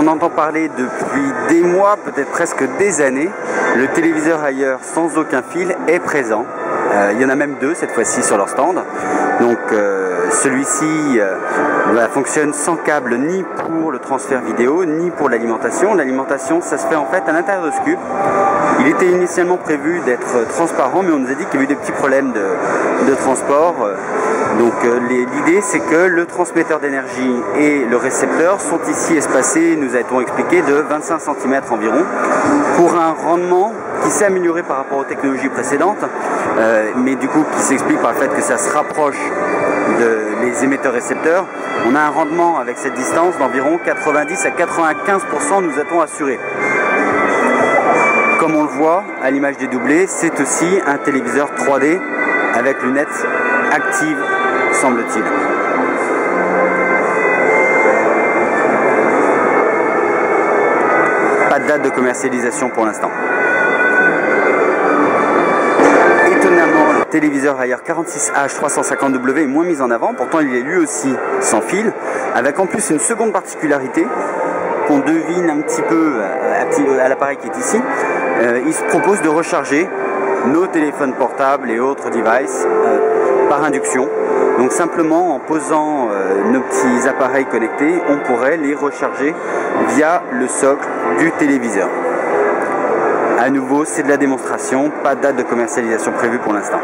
en entend parler depuis des mois, peut-être presque des années. Le téléviseur ailleurs sans aucun fil est présent. Il y en a même deux cette fois-ci sur leur stand. Donc celui-ci fonctionne sans câble ni pour le transfert vidéo ni pour l'alimentation. L'alimentation, ça se fait en fait à l'intérieur de ce cube. Il était initialement prévu d'être transparent, mais on nous a dit qu'il y avait eu des petits problèmes de transport. Donc l'idée, c'est que le transmetteur d'énergie et le récepteur sont ici espacés, nous a-t-on expliqué, de 25 cm environ, pour un rendement qui s'est amélioré par rapport aux technologies précédentes, mais du coup qui s'explique par le fait que ça se rapproche des émetteurs-récepteurs. On a un rendement avec cette distance d'environ 90 à 95%, nous a-t-on assuré. Comme on le voit à l'image dédoublée, c'est aussi un téléviseur 3D avec lunettes actives, semble-t-il. Pas de date de commercialisation pour l'instant. Étonnamment, le téléviseur Haier 46H 350W est moins mis en avant, pourtant il est lui aussi sans fil, avec en plus une seconde particularité qu'on devine un petit peu à l'appareil qui est ici. Il se propose de recharger nos téléphones portables et autres devices par induction. Donc simplement en posant nos petits appareils connectés, on pourrait les recharger via le socle du téléviseur. À nouveau, c'est de la démonstration, pas de date de commercialisation prévue pour l'instant.